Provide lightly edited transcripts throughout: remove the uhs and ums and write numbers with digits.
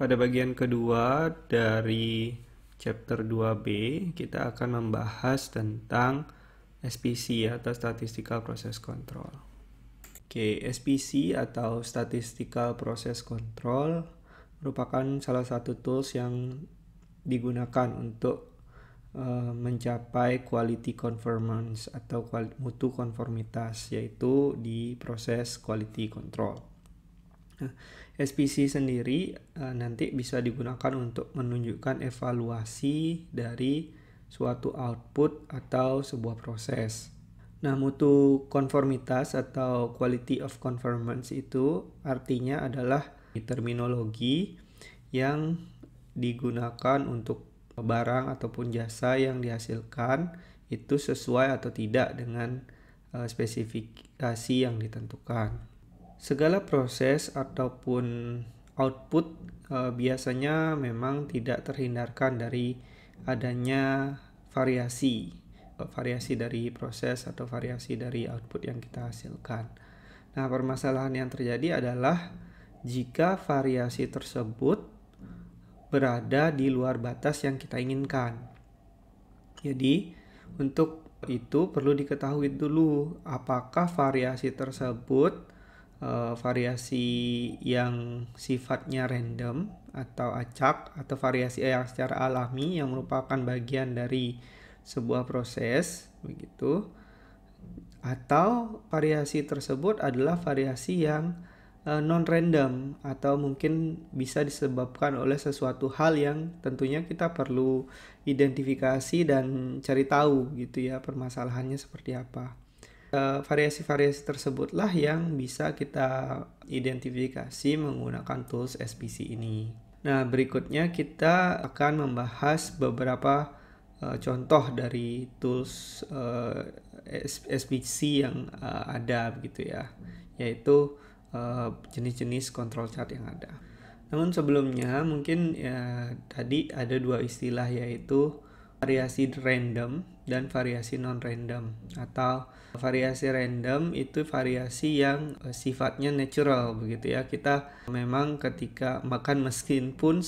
Pada bagian kedua dari chapter 2B, kita akan membahas tentang SPC atau Statistical Process Control. Oke, SPC atau Statistical Process Control merupakan salah satu tools yang digunakan untuk mencapai quality conformance atau mutu konformitas, yaitu di proses quality control. Nah, SPC sendiri nanti bisa digunakan untuk menunjukkan evaluasi dari suatu output atau sebuah proses. Nah, mutu konformitas atau quality of conformance itu artinya adalah terminologi yang digunakan untuk barang ataupun jasa yang dihasilkan itu sesuai atau tidak dengan spesifikasi yang ditentukan. Segala proses ataupun output biasanya memang tidak terhindarkan dari adanya variasi dari proses atau variasi dari output yang kita hasilkan. Nah, permasalahan yang terjadi adalah jika variasi tersebut berada di luar batas yang kita inginkan. Jadi, untuk itu perlu diketahui dulu apakah variasi tersebut variasi yang sifatnya random atau acak atau variasi yang secara alami yang merupakan bagian dari sebuah proses begitu, atau variasi tersebut adalah variasi yang non-random atau mungkin bisa disebabkan oleh sesuatu hal yang tentunya kita perlu identifikasi dan cari tahu gitu ya, permasalahannya seperti apa. Variasi-variasi tersebutlah yang bisa kita identifikasi menggunakan tools SPC ini. Nah, berikutnya kita akan membahas beberapa contoh dari tools SPC yang ada begitu ya, yaitu jenis-jenis control chart yang ada. Namun sebelumnya mungkin ya tadi ada dua istilah, yaitu variasi random dan variasi non-random. Atau variasi random itu variasi yang sifatnya natural begitu ya. Kita memang ketika makan meskipun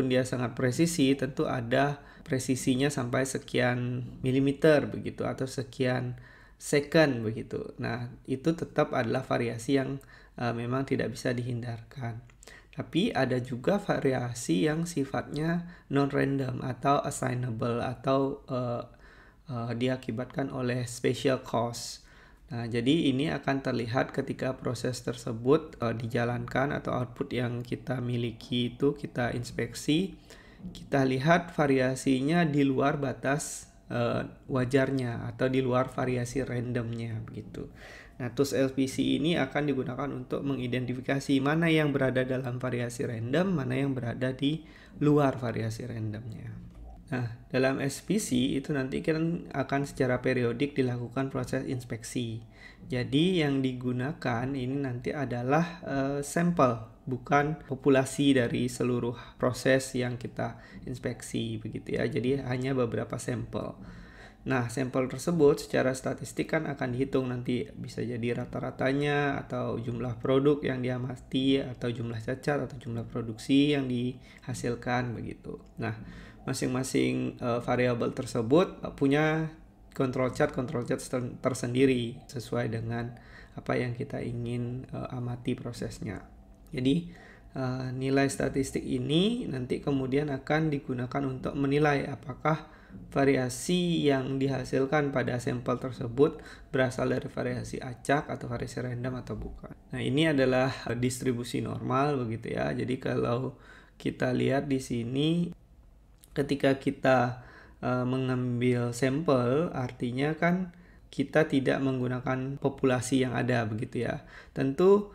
dia sangat presisi, tentu ada presisinya sampai sekian milimeter begitu atau sekian second begitu. Nah, itu tetap adalah variasi yang memang tidak bisa dihindarkan. Tapi ada juga variasi yang sifatnya non-random atau assignable atau diakibatkan oleh special cause. Nah, jadi ini akan terlihat ketika proses tersebut dijalankan atau output yang kita miliki itu kita inspeksi, kita lihat variasinya di luar batas wajarnya atau di luar variasi randomnya begitu. Nah, tools SPC ini akan digunakan untuk mengidentifikasi mana yang berada dalam variasi random, mana yang berada di luar variasi randomnya. Nah, dalam SPC itu nanti kan akan secara periodik dilakukan proses inspeksi. Jadi yang digunakan ini nanti adalah sampel, bukan populasi dari seluruh proses yang kita inspeksi begitu ya. Jadi hanya beberapa sampel. Nah, sampel tersebut secara statistik kan akan dihitung nanti, bisa jadi rata-ratanya atau jumlah produk yang diamati atau jumlah cacat atau jumlah produksi yang dihasilkan begitu. Nah, masing-masing variabel tersebut punya control chart tersendiri sesuai dengan apa yang kita ingin amati prosesnya. Jadi nilai statistik ini nanti kemudian akan digunakan untuk menilai apakah variasi yang dihasilkan pada sampel tersebut berasal dari variasi acak atau variasi random atau bukan. Nah, ini adalah distribusi normal begitu ya. Jadi kalau kita lihat di sini, ketika kita mengambil sampel, artinya kan kita tidak menggunakan populasi yang ada begitu ya. Tentu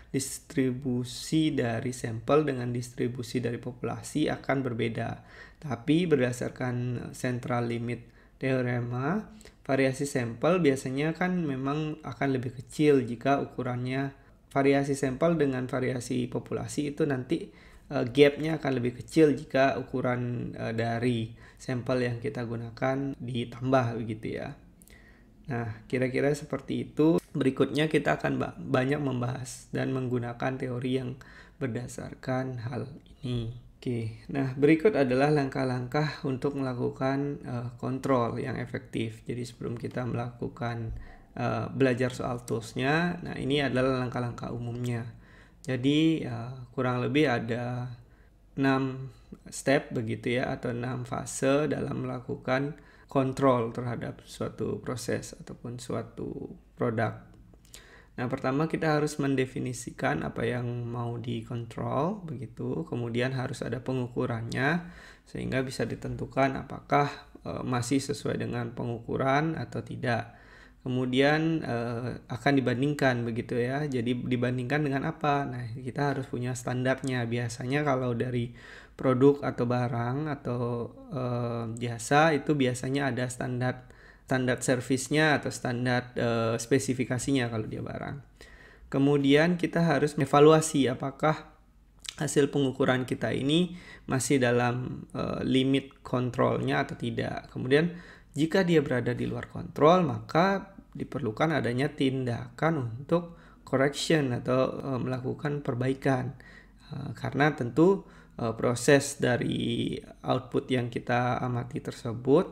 distribusi dari sampel dengan distribusi dari populasi akan berbeda. Tapi berdasarkan central limit teorema, variasi sampel biasanya kan memang akan lebih kecil jika ukurannya variasi sampel dengan variasi populasi itu nanti gapnya akan lebih kecil jika ukuran dari sampel yang kita gunakan ditambah begitu ya. Nah, kira-kira seperti itu. Berikutnya kita akan banyak membahas dan menggunakan teori yang berdasarkan hal ini. Oke, nah berikut adalah langkah-langkah untuk melakukan kontrol yang efektif. Jadi sebelum kita melakukan belajar soal toolsnya, nah ini adalah langkah-langkah umumnya. Jadi kurang lebih ada 6 step begitu ya, atau 6 fase dalam melakukan kontrol terhadap suatu proses ataupun suatu produk. Nah, pertama kita harus mendefinisikan apa yang mau dikontrol begitu, kemudian harus ada pengukurannya sehingga bisa ditentukan apakah masih sesuai dengan pengukuran atau tidak. Kemudian akan dibandingkan begitu ya. Jadi dibandingkan dengan apa? Nah, kita harus punya standarnya. Biasanya kalau dari produk atau barang atau jasa itu biasanya ada standar servisnya atau standar spesifikasinya kalau dia barang. Kemudian kita harus evaluasi apakah hasil pengukuran kita ini masih dalam limit kontrolnya atau tidak. Kemudian jika dia berada di luar kontrol, maka diperlukan adanya tindakan untuk correction atau melakukan perbaikan. Karena tentu proses dari output yang kita amati tersebut,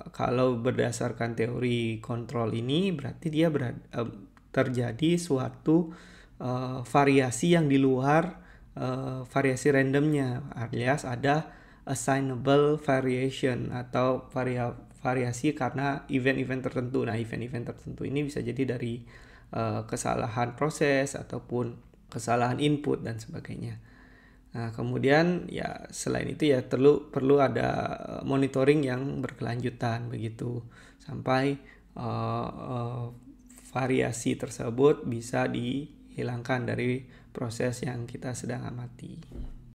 kalau berdasarkan teori kontrol ini berarti dia terjadi suatu variasi yang di luar variasi randomnya, alias ada assignable variation atau variasi karena event-event tertentu. Nah, event-event tertentu ini bisa jadi dari kesalahan proses ataupun kesalahan input dan sebagainya. Nah, kemudian ya selain itu ya perlu ada monitoring yang berkelanjutan begitu sampai variasi tersebut bisa dihilangkan dari proses yang kita sedang amati.